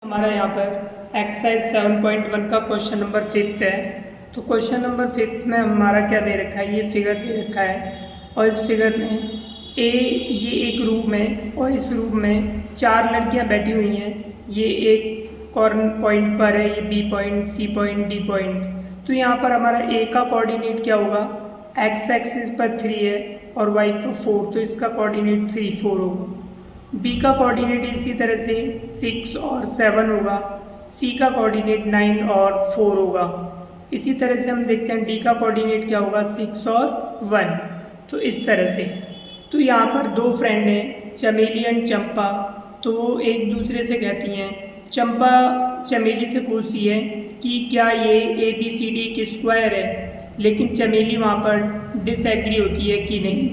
हमारा यहाँ पर एक्सरसाइज 7.1 का क्वेश्चन नंबर 5 है। तो क्वेश्चन नंबर 5 में हमारा क्या दे रखा है, ये फिगर दे रखा है और इस फिगर में ये एक रूम है और इस रूम में 4 लड़कियाँ बैठी हुई हैं। ये एक कॉर्नर पॉइंट पर है, ये B point, C point, D point. तो यहाँ पर हमारा ए का कोऑर्डिनेट क्या होगा, एक्स एक्सिस पर 3 है और वाई पर 4, तो इसका कोऑर्डिनेट 3, 4 होगा। बी का कोऑर्डिनेट इसी तरह से 6 और 7 होगा। सी का कोऑर्डिनेट 9 और 4 होगा। इसी तरह से हम देखते हैं डी का कोऑर्डिनेट क्या होगा, 6 और 1। तो इस तरह से तो यहाँ पर दो फ्रेंड हैं, चमेली एंड चंपा। तो वो एक दूसरे से कहती हैं, चंपा चमेली से पूछती है कि क्या ये ABCD एक स्क्वायर है, लेकिन चमेली वहाँ पर डिसएग्री होती है कि नहीं।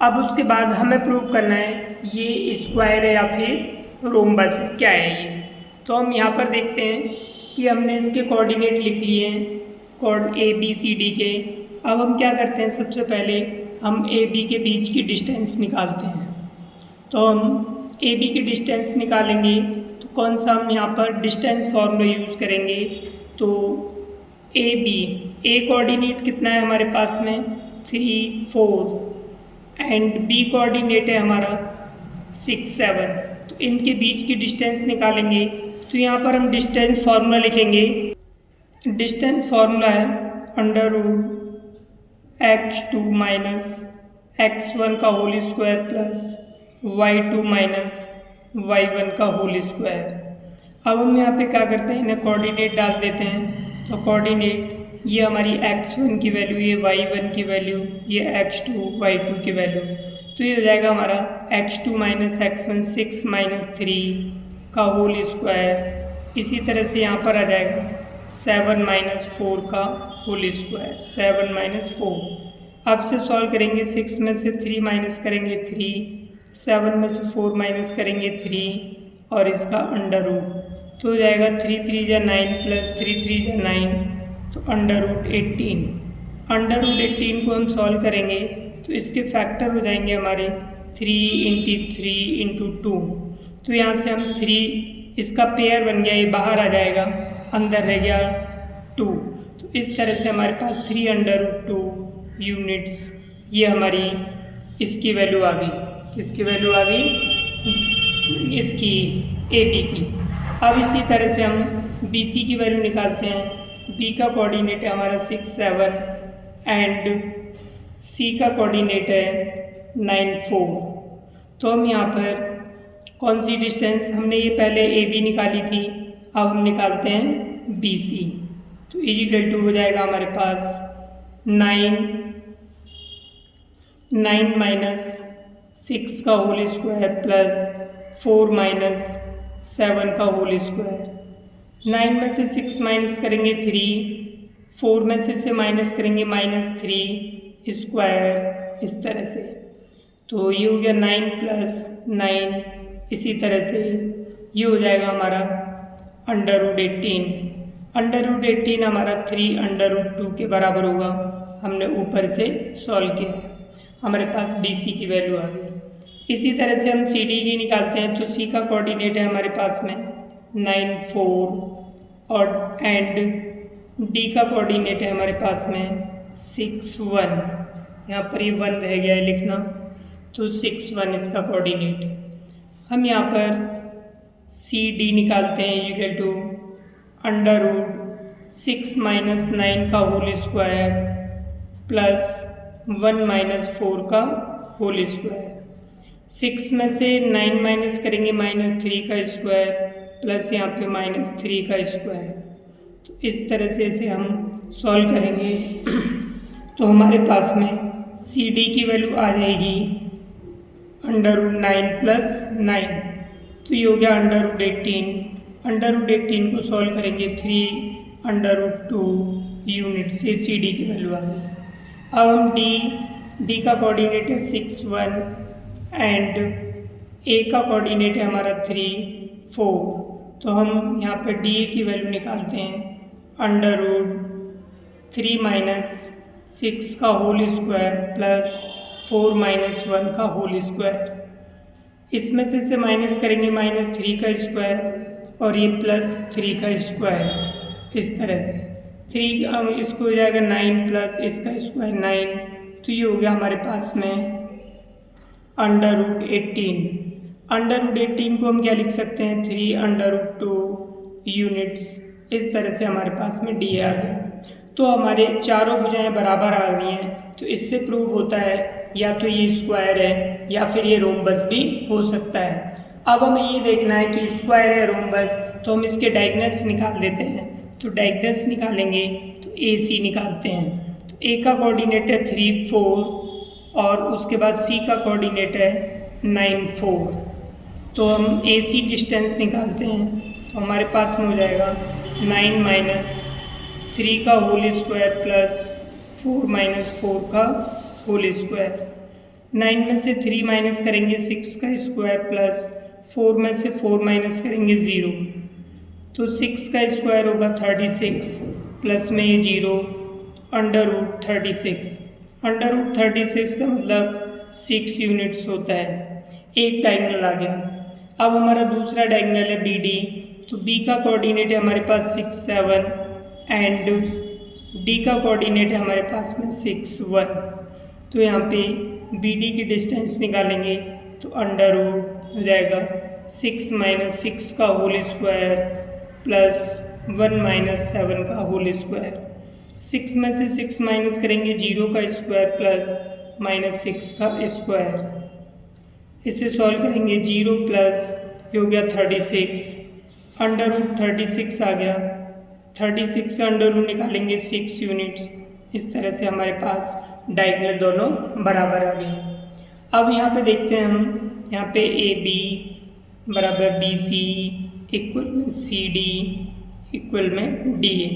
अब उसके बाद हमें प्रूव करना है ये स्क्वायर है या फिर रोम्बस है, क्या है ये। तो हम यहाँ पर देखते हैं कि हमने इसके कोऑर्डिनेट लिख लिए हैं, कोड ABCD के। अब हम क्या करते हैं, सबसे पहले हम AB के बीच की डिस्टेंस निकालते हैं। तो हम AB की डिस्टेंस निकालेंगे तो कौन सा हम यहाँ पर डिस्टेंस फॉर्मूला यूज़ करेंगे। तो AB, A कोऑर्डिनेट कितना है हमारे पास में, 3, 4 एंड B कोऑर्डिनेट है हमारा 6, 7। तो इनके बीच की डिस्टेंस निकालेंगे। तो यहाँ पर हम डिस्टेंस फार्मूला लिखेंगे। डिस्टेंस फार्मूला है √x2 माइनस x1 का whole square plus y2 minus y1 का होल स्क्वायर। अब हम यहाँ पे क्या करते हैं, इन्हें कोऑर्डिनेट डाल देते हैं। तो कोऑर्डिनेट ये हमारी x1 की वैल्यू, ये y1 की वैल्यू, ये x2 y2 की वैल्यू। तो ये हो जाएगा हमारा x2 माइनस x1 6 माइनस 3 का होल स्क्वायर। इसी तरह से यहाँ पर आ जाएगा 7 माइनस 4 का होल स्क्वायर, 7 माइनस 4। अब से सॉल्व करेंगे, 6 में से 3 माइनस करेंगे 3, 7 में से 4 माइनस करेंगे 3 और इसका अंडर रूट। तो हो जाएगा 3 3 जा 9 प्लस 3 3 जा 9, तो √18। √18 को हम सॉल्व करेंगे तो इसके फैक्टर हो जाएंगे हमारे 3 × 3 × 2। तो यहाँ से हम 3, इसका पेयर बन गया, ये बाहर आ जाएगा, अंदर रह गया 2। तो इस तरह से हमारे पास 3√2 यूनिट्स, ये हमारी इसकी वैल्यू आ गई। किसकी वैल्यू आ गई, इसकी AB की। अब इसी तरह से हम BC की वैल्यू निकालते हैं। B का कोऑर्डिनेट है हमारा 6, 7 एंड C का कोऑर्डिनेट है 9, 4। तो हम यहाँ पर कौन सी डिस्टेंस, हमने ये पहले AB निकाली थी, अब हम निकालते हैं BC। तो इक्वल हो जाएगा हमारे पास 9 माइनस 6 का होल स्क्वायर प्लस 4 माइनस 7 का होल स्क्वायर। 9 में से 6 माइनस करेंगे 3, 4 में से माइनस करेंगे -3 स्क्वायर, इस तरह से। तो ये हो गया 9 प्लस 9, इसी तरह से ये हो जाएगा हमारा √18। √18 हमारा 3√2 के बराबर होगा। हमने ऊपर से सॉल्व किया, हमारे पास BC की वैल्यू आ गई। इसी तरह से हम CD की निकालते हैं। तो C का कोऑर्डिनेट है हमारे पास में 9, 4 और एंड D का कोऑर्डिनेट है हमारे पास में 6, 1। यहाँ पर ये 1 रह गया है लिखना, तो 6, 1 इसका कोऑर्डिनेट। हम यहाँ पर CD निकालते हैं, इक्वल टू √6 माइनस 9 का होल स्क्वायर प्लस 1 माइनस 4 का होल स्क्वायर। 6 में से 9 माइनस करेंगे -3 का स्क्वायर प्लस यहाँ पे -3 का स्क्वायर। तो इस तरह से इसे हम सॉल्व करेंगे तो हमारे पास में CD की वैल्यू आ जाएगी √9 प्लस 9। तो ये हो गया √18। √18 को सॉल्व करेंगे 3√2 यूनिट से CD की वैल्यू आ गई। अब हम D का कोऑर्डिनेट है 6, 1 एंड A का कोऑर्डिनेट है हमारा 3, 4। तो हम यहाँ पर DA की वैल्यू निकालते हैं √3 माइनस 6 का होल स्क्वायर प्लस 4 माइनस 1 का होल स्क्वायर। इसमें से माइनस करेंगे -3 का स्क्वायर और ये प्लस 3 का स्क्वायर, इस तरह से 3 इसको हो जाएगा 9 प्लस इसका स्क्वायर 9, तो ये हो गया हमारे पास में √18। √18 को हम क्या लिख सकते हैं 3√2 यूनिट्स, इस तरह से हमारे पास में डी आ गया। तो हमारे चारों भुजाएं बराबर आ रही हैं, तो इससे प्रूव होता है या तो ये स्क्वायर है या फिर ये रोम्बस भी हो सकता है। अब हमें ये देखना है कि स्क्वायर है रोम्बस, तो हम इसके डायगोनल्स निकाल लेते हैं। तो डायगोनल्स निकालेंगे तो ए सी निकालते हैं। तो ए का कोऑर्डिनेट है 3 4 और उसके बाद सी का कोऑर्डिनेट है 9 4। तो हम ए सी डिस्टेंस निकालते हैं, तो हमारे पास में हो जाएगा 9 माइनस 3 का होल स्क्वायर प्लस 4 माइनस 4 का होल स्क्वायर। 9 में से 3 माइनस करेंगे 6 का स्क्वायर प्लस 4 में से 4 माइनस करेंगे 0, तो 6 का स्क्वायर होगा 36 प्लस में ये 0 √36। √36 का मतलब 6 यूनिट्स होता है। एक डायगोनल आ गया। अब हमारा दूसरा डायगोनल है बी डी, तो बी का कोऑर्डिनेट है हमारे पास 6 7 एंड डी का कोऑर्डिनेट है हमारे पास में 6 1। तो यहाँ पे बी डी की डिस्टेंस निकालेंगे तो √ हो जाएगा 6 माइनस 6 का होल स्क्वायर प्लस 1 माइनस 7 का होल स्क्वायर। 6 में से 6 माइनस करेंगे 0 का स्क्वायर प्लस माइनस 6 का स्क्वायर। इसे सॉल्व करेंगे 0 प्लस ये हो गया 36, √36 आ गया। 36 का √ निकालेंगे 6 यूनिट्स। इस तरह से हमारे पास डायगोनल दोनों बराबर आ गए। अब यहाँ पे देखते हैं हम, यहाँ पे ए बी बराबर बी सी इक्वल में सी डी इक्वल में डी ए,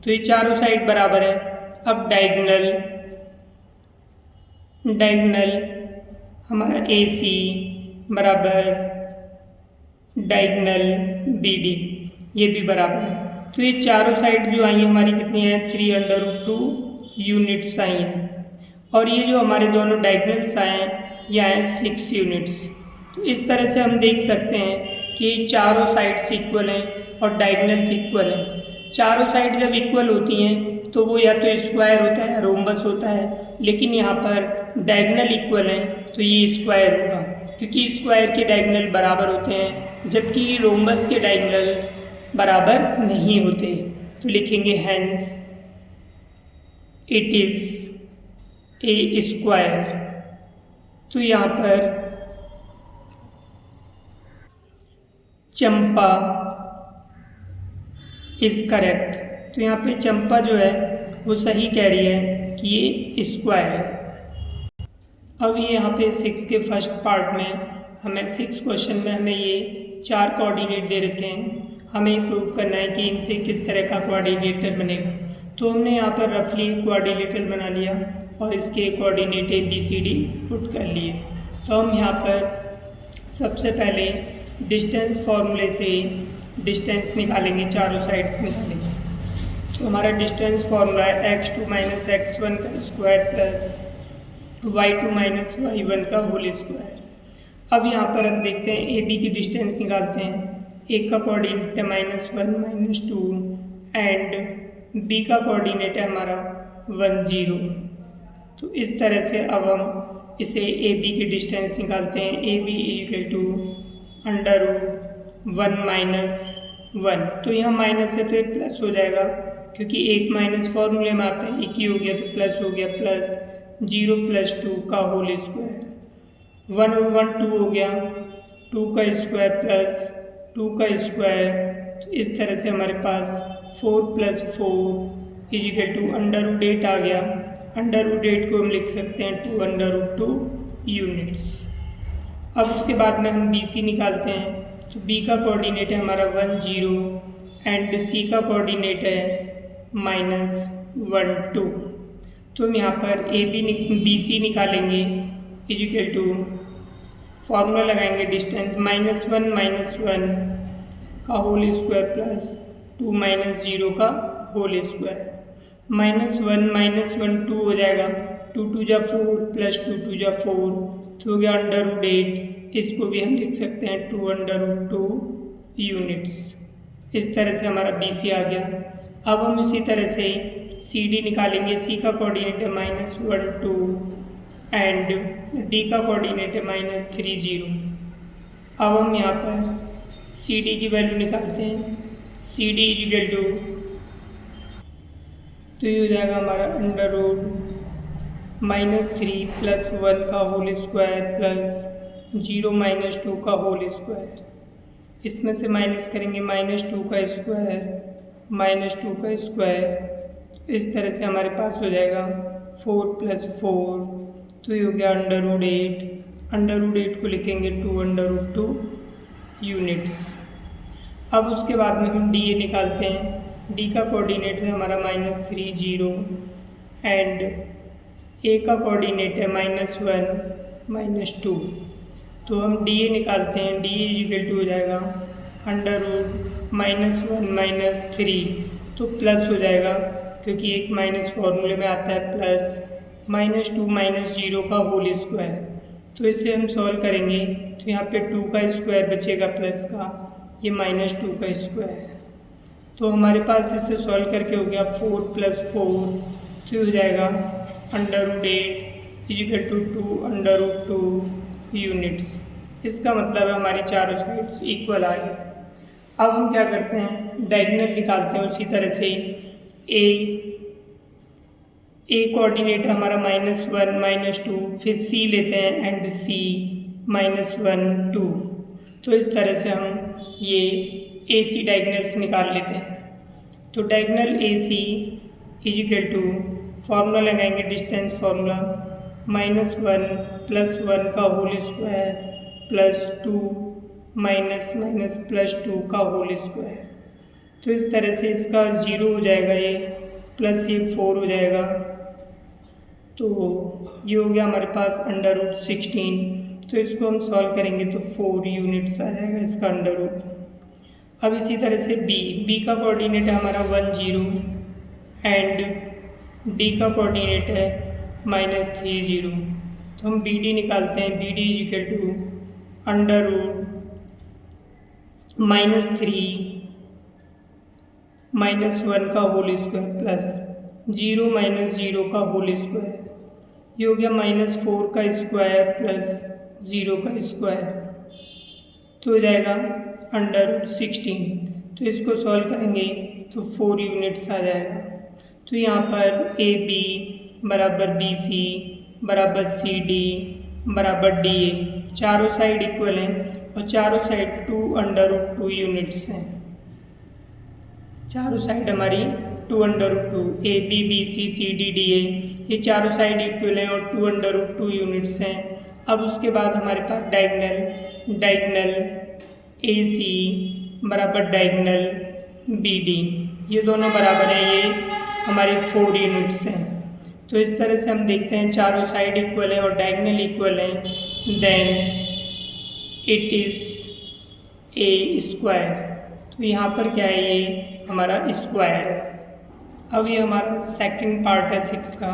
तो ये चारों साइड बराबर है। अब डायगोनल हमारा ए सी बराबर डायगोनल बी डी, ये भी बराबर है। तो ये चारों साइड जो आई हैं हमारी कितनी है 3√2 यूनिट्स आई हैं, और ये जो हमारे दोनों डायगोनल्स आए हैं ये आए 6 यूनिट्स। तो इस तरह से हम देख सकते हैं कि चारों साइड्स इक्वल हैं और डायगोनल्स इक्वल हैं। चारों साइड जब इक्वल होती हैं तो वो या तो स्क्वायर होता है या रोम्बस होता है, लेकिन यहाँ पर डायगोनल इक्वल हैं तो ये स्क्वायर होगा, क्योंकि स्क्वायर के डायगोनल बराबर होते हैं जबकि रोम्बस के डायगोनल्स बराबर नहीं होते। तो लिखेंगे hence it is a square. तो यहाँ पर चंपा इज करेक्ट। तो यहाँ पे चंपा जो है वो सही कह रही है कि ये स्क्वायर है। अब ये यहाँ पे 6 के फर्स्ट पार्ट में हमें 6 क्वेश्चन में हमें ये 4 कोऑर्डिनेट दे रखे हैं। हमें प्रूव करना है कि इनसे किस तरह का कोऑर्डिनेटर बनेगा। तो हमने यहाँ पर रफली कोऑर्डिनेटर बना लिया और इसके कोऑर्डिनेट ABCD पुट कर लिए। तो हम यहाँ पर सबसे पहले डिस्टेंस फार्मूले से डिस्टेंस निकालेंगे, चारों साइड्स निकालेंगे। तो हमारा डिस्टेंस फार्मूला है x2 माइनस x1 का square plus y2 minus y1 का होल स्क्वायर। अब यहाँ पर हम देखते हैं AB की डिस्टेंस निकालते हैं। A का कोऑर्डिनेट है -1 -2 एंड B का कोऑर्डिनेट है हमारा 1 0। तो इस तरह से अब हम इसे AB की डिस्टेंस निकालते हैं। AB √1 -1। तो यहाँ माइनस है तो ये प्लस हो जाएगा, क्योंकि एक माइनस फॉर्मूले में आता है, एक ही हो गया तो प्लस हो गया, प्लस 0 + 2 का होल स्क्वायर। 1/1 2 हो गया, 2 का स्क्वायर प्लस 2 का स्क्वायर। तो इस तरह से हमारे पास 4 + 4 √8 आ गया। √8 को हम लिख सकते हैं 2√2 यूनिट्स। अब उसके बाद में हम BC निकालते हैं। तो B का कोऑर्डिनेट है हमारा 1 0 एंड C का कोऑर्डिनेट है -1 2। तो हम यहाँ पर BC निकालेंगे फॉर्मूला लगाएंगे डिस्टेंस -1 -1 का होल स्क्वायर प्लस 2 - 0 का होल स्क्वायर। -1 -1 2 हो जाएगा, 2 2 जा 4 प्लस 2 2 जा 4, तो हो गया √8। इसको भी हम लिख सकते हैं 2√2 यूनिट्स। इस तरह से हमारा बी सी आ गया। अब हम इसी तरह से सी डी निकालेंगे। सी का कोऑर्डिनेट है -1 2 एंड डी का कोऑर्डिनेट है -3 0। अब हम यहाँ पर सी डी की वैल्यू निकालते हैं। सी डी इक्वल टू, तो ये हो जाएगा हमारा √-3 + 1 का होल स्क्वायर प्लस 0 - 2 का होल स्क्वायर। इसमें से माइनस करेंगे -2 का स्क्वायर -2 का स्क्वायर। इस तरह से हमारे पास हो जाएगा 4 + 4, तो ये हो गया √8। √8 को लिखेंगे 2√2 यूनिट्स। अब उसके बाद में हम डी ए निकालते हैं। डी का कोऑर्डिनेट है हमारा -3 0 एंड ए का कोऑर्डिनेट है -1 -2। तो हम डी ए निकालते हैं। डी ए इक्वल टू हो जाएगा √-1 - 3, तो प्लस हो जाएगा क्योंकि एक माइनस फॉर्मूले में आता है प्लस -2 - 0 का होल स्क्वायर। तो इसे हम सॉल्व करेंगे तो यहाँ पे 2 का स्क्वायर बचेगा प्लस का, ये -2 का स्क्वायर। तो हमारे पास इसे सॉल्व करके हो गया 4 + 4, तो हो जाएगा √8 इक्वल टू 2√2 यूनिट्स। इसका मतलब है हमारी चारों साइड्स इक्वल आ गई। अब हम क्या करते हैं, डायगोनल निकालते हैं। उसी तरह से ए कोऑर्डिनेट हमारा -1 - 2, फिर सी लेते हैं एंड सी -1 2। तो इस तरह से हम ये ए सी डायगोनल्स निकाल लेते हैं। तो diagonal A C equal to, formula लगाएंगे डिस्टेंस फार्मूला, -1 + 1 का होल स्क्वायर प्लस 2 -+ 2 का होल स्क्वायर। तो इस तरह से इसका 0 हो जाएगा ये, प्लस ये 4 हो जाएगा। तो ये हो गया हमारे पास √16। तो इसको हम सॉल्व करेंगे तो 4 यूनिट्स आ जाएगा इसका √। अब इसी तरह से बी का कोऑर्डिनेट है हमारा 1 0 एंड डी का कोऑर्डिनेट है -3 0। तो हम बी डी निकालते हैं। बी डी इक्वल टू √-3 -1 का होल स्क्वायर प्लस 0 - 0 का होल स्क्वायर। ये हो गया -4 का स्क्वायर प्लस 0 का स्क्वायर, तो हो जाएगा √16। तो इसको सॉल्व करेंगे तो 4 यूनिट्स आ जाएगा। तो यहाँ पर ए बी बराबर बी सी बराबर सी डी बराबर डी ए, चारों साइड इक्वल हैं और चारों साइड 2√2 यूनिट्स हैं। चारों साइड हमारी 2√2, A B B C C D D A, ये चारों साइड इक्वल हैं और 2√2 यूनिट्स हैं। अब उसके बाद हमारे पास डायगोनल ए सी बराबर डायगोनल बी डी, ये दोनों बराबर हैं, ये हमारे 4 यूनिट्स हैं। तो इस तरह से हम देखते हैं चारों साइड इक्वल हैं और डायगोनल इक्वल हैं, then it is a square. तो यहाँ पर क्या है, ये हमारा स्क्वायर है। अब ये हमारा सेकंड पार्ट है 6 का।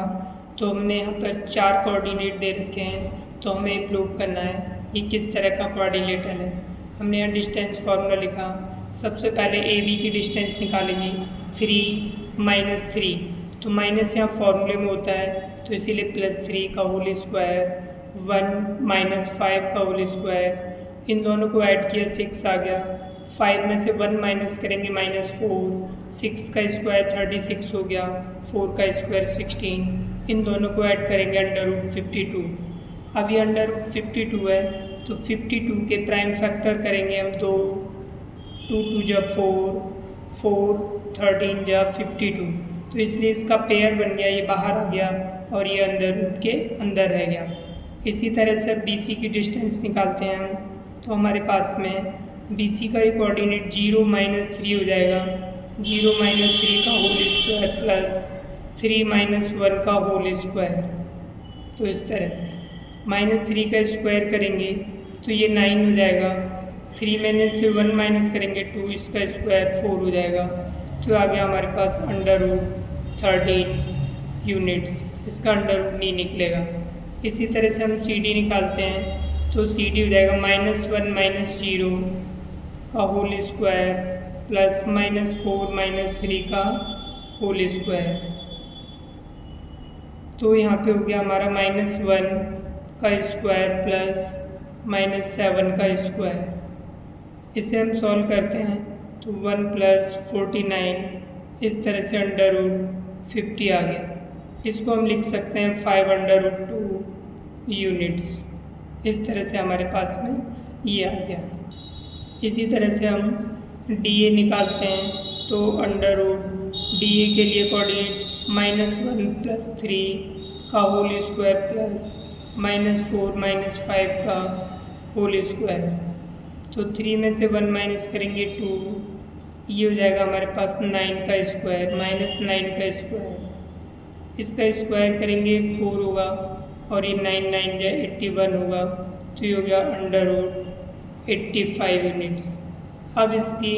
तो हमने यहाँ पर 4 कोऑर्डिनेट दे रखे हैं, तो हमें प्रूव करना है ये किस तरह का कोऑर्डिनेटर है। हमने यहाँ डिस्टेंस फार्मूला लिखा। सबसे पहले ए बी की डिस्टेंस निकालेंगे 3 - 3, तो माइनस यहाँ फार्मूले में होता है तो इसीलिए +3 का होल स्क्वायर 1 - 5 का होल स्क्वायर, इन दोनों को ऐड किया 6 आ गया। 5 में से 1 माइनस करेंगे -4, 6 का स्क्वायर 36 हो गया, 4 का स्क्वायर 16, इन दोनों को ऐड करेंगे √52। अब ये √52 है तो 52 के प्राइम फैक्टर करेंगे हम 2 2 जा 4, 4 13 जा 52, तो इसलिए इसका पेयर बन गया, ये बाहर आ गया और ये अंडर के अंदर रह गया। इसी तरह से बी सी की डिस्टेंस निकालते हैं हम, तो हमारे पास में बी सी का एक कोऑर्डिनेट 0 - 3 हो जाएगा। 0 - 3 का होल स्क्वायर प्लस 3 - 1 का होल स्क्वायर। तो इस तरह से -3 का स्क्वायर करेंगे तो ये 9 हो जाएगा। 3 में से 1 माइनस करेंगे 2, इसका स्क्वायर 4 हो जाएगा। तो आ गया हमारे पास √13 यूनिट्स, इसका अंडर नहीं निकलेगा। इसी तरह से हम सी डी निकालते हैं तो सी डी हो जाएगा -1 - 0 का होल स्क्वायर प्लस -4 -3 का होल स्क्वायर। तो यहाँ पे हो गया हमारा -1 का स्क्वायर प्लस -7 का स्क्वायर। इसे हम सॉल्व करते हैं तो 1 + 49 इस तरह से √50 आ गया। इसको हम लिख सकते हैं 5√2 यूनिट्स। इस तरह से हमारे पास में ये आ गया। इसी तरह से हम DA निकालते हैं तो DA के लिए कोऑर्डिनेट -1 + 3 का होल स्क्वायर प्लस -4 -5 का होल स्क्वायर। तो 3 में से 1 माइनस करेंगे 2, ये हो जाएगा हमारे पास 9 का स्क्वायर -9 का स्क्वायर। इसका स्क्वायर करेंगे 4 होगा और ये 9 9 या 81 होगा, तो ये हो गया √85 यूनिट्स। अब इसकी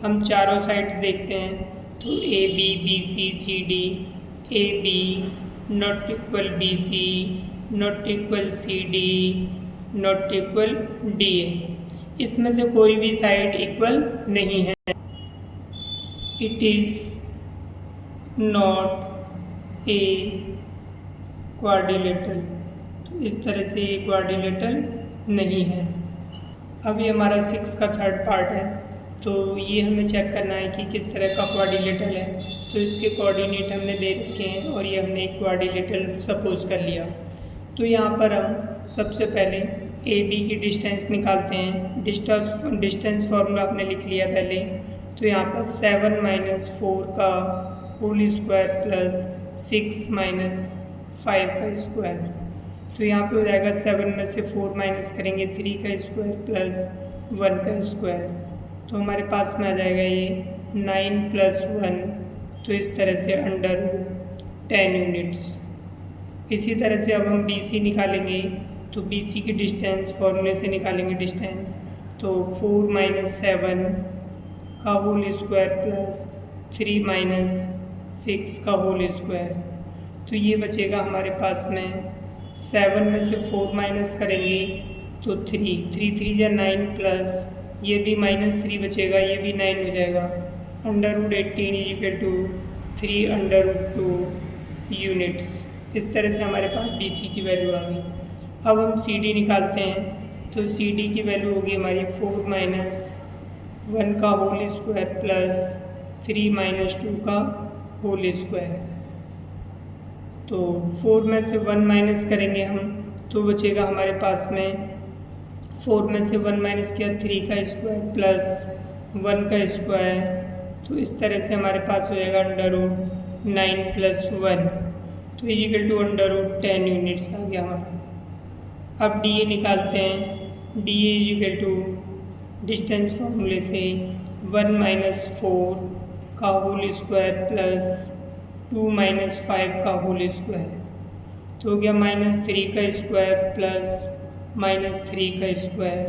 हम चारों साइड्स देखते हैं तो AB BC CD AB not equal BC not equal CD not equal DA। इसमें से कोई भी साइड इक्वल नहीं है। It is not a quadrilateral. तो इस तरह से ये क्वाड्रिलेटरल नहीं है। अब ये हमारा 6 का थर्ड पार्ट है, तो ये हमें चेक करना है कि किस तरह का क्वाड्रिलेटरल है। तो इसके कोऑर्डिनेट हमने दे रखे हैं और ये हमने एक क्वाड्रिलेटरल सपोज कर लिया। तो यहाँ पर हम सबसे पहले AB की डिस्टेंस निकालते हैं। डिस्टेंस फार्मूला आपने लिख लिया पहले। तो यहाँ पर 7 - 4 का होल स्क्वायर प्लस 6 - 5 का स्क्वायर। तो यहाँ पे हो जाएगा 7 में से 4 माइनस करेंगे 3 का स्क्वायर प्लस 1 का स्क्वायर। तो हमारे पास में आ जाएगा ये 9 + 1, तो इस तरह से √10 यूनिट्स। इसी तरह से अब हम BC निकालेंगे तो BC की डिस्टेंस फॉर्मूले से निकालेंगे डिस्टेंस। तो 4 - 7 का होल स्क्वायर प्लस 3 - 6 का होल स्क्वायर। तो ये बचेगा हमारे पास में 7 में से 4 माइनस करेंगे तो 3 3 या 9 प्लस ये भी -3 बचेगा, ये भी 9 हो जाएगा। √18 = 3√2 यूनिट्स। इस तरह से हमारे पास BC की वैल्यू आ गई। अब हम CD निकालते हैं तो CD की वैल्यू होगी हमारी 4 - 1 का होल स्क्वायर प्लस 3 - 2 का होल स्क्वायर। तो 4 में से 1 माइनस करेंगे हम तो बचेगा हमारे पास में 4 में से 1 माइनस किया 3 का स्क्वायर प्लस 1 का स्क्वायर। तो इस तरह से हमारे पास हो जाएगा √9 + 1, तो = √10 यूनिट्स आ गया हमारा। अब DA निकालते हैं। DA = डिस्टेंस फार्मूले से 1 - 4 का होल स्क्वायर प्लस 2 - 5 का होल स्क्वायर। तो हो गया -3 का स्क्वायर प्लस -3 का स्क्वायर।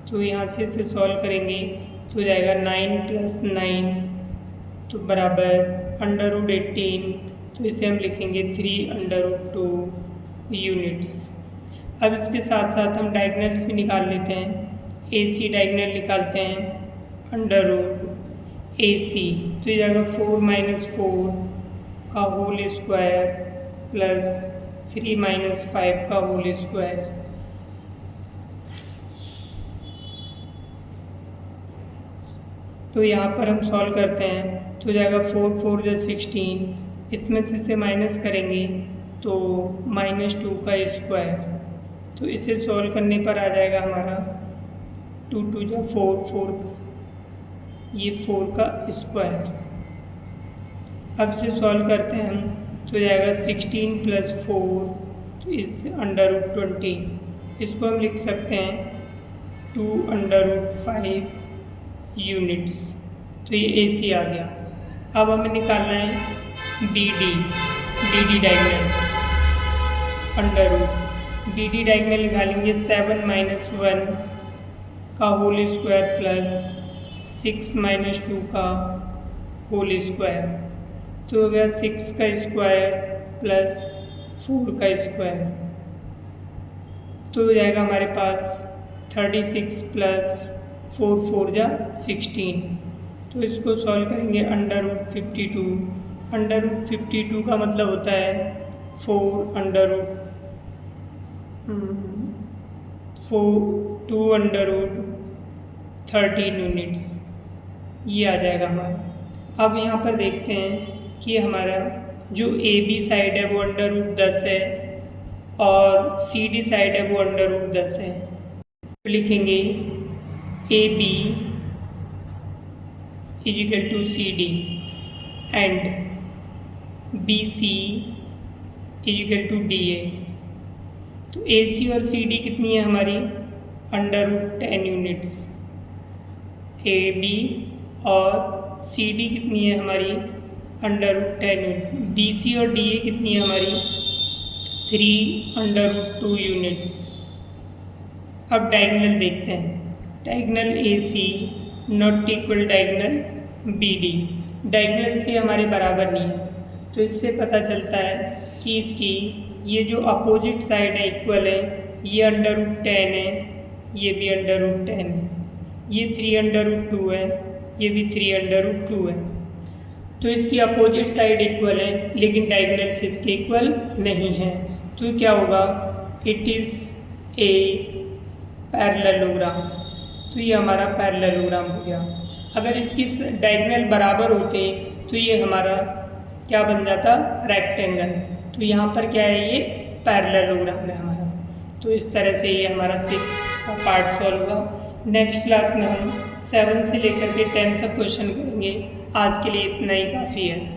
तो यहाँ से इसे सॉल्व करेंगे तो हो जाएगा 9 + 9 तो बराबर √18, तो इसे हम लिखेंगे 3√2 यूनिट्स। अब इसके साथ साथ हम डायगनल्स भी निकाल लेते हैं। AC डायगनल निकालते हैं √AC, तो ये जाएगा 4 - 4 का होल स्क्वायर प्लस 3 - 5 का होल स्क्वायर। तो यहाँ पर हम सॉल्व करते हैं तो जाएगा 4 4 = 16, इसमें से माइनस करेंगे तो -2 का स्क्वायर। तो इसे सॉल्व करने पर आ जाएगा हमारा 2 2 = 4 4, ये 4 का स्क्वायर। अब इसे सॉल्व करते हैं हम तो जाएगा 16 + 4 तो इस √20, इसको हम लिख सकते हैं 2√5 यूनिट्स। तो ये AC आ गया। अब हमें निकालना है DD डायगनल DD डायगनल निकालेंगे 7 - 1 का होल स्क्वायर प्लस 6 - 2 का होल स्क्वायर। तो हो गया 6 का स्क्वायर प्लस 4 का स्क्वायर। तो हो जाएगा हमारे पास 36 + 4 4 = 16। तो इसको सॉल्व करेंगे √52। √52 का मतलब होता है 2√13 यूनिट्स, ये आ जाएगा हमारा। अब यहाँ पर देखते हैं कि हमारा जो AB साइड है वो √10 है और CD साइड है वो √10 है। तो लिखेंगे AB = CD and BC = DA। तो AC और CD कितनी है हमारी? √10 यूनिट्स। AB और CD कितनी है हमारी? √10 यूनिट। BC और DA कितनी है हमारी? 3√2 यूनिट्स। अब डायगोनल देखते हैं। Diagonal AC not equal diagonal BD। Diagonal से हमारे बराबर नहीं है, तो इससे पता चलता है कि इसकी ये जो अपोजिट साइड है इक्वल है, ये √10 है, ये भी √10 है, ये 3√2 है, ये भी 3√2 है। तो इसकी अपोजिट साइड इक्वल है लेकिन डायगोनल से इसके इक्वल नहीं है, तो क्या होगा? It is a parallelogram. तो ये हमारा पैरेललोग्राम हो गया। अगर इसकी डायगोनल बराबर होते तो ये हमारा क्या बन जाता? रेक्टेंगल। तो यहाँ पर क्या है? ये पैरेललोग्राम है हमारा। तो इस तरह से ये हमारा 6 का पार्ट सॉल्व हुआ। नेक्स्ट क्लास में हम 7 से लेकर के 10 तक क्वेश्चन करेंगे। आज के लिए इतना ही काफ़ी है।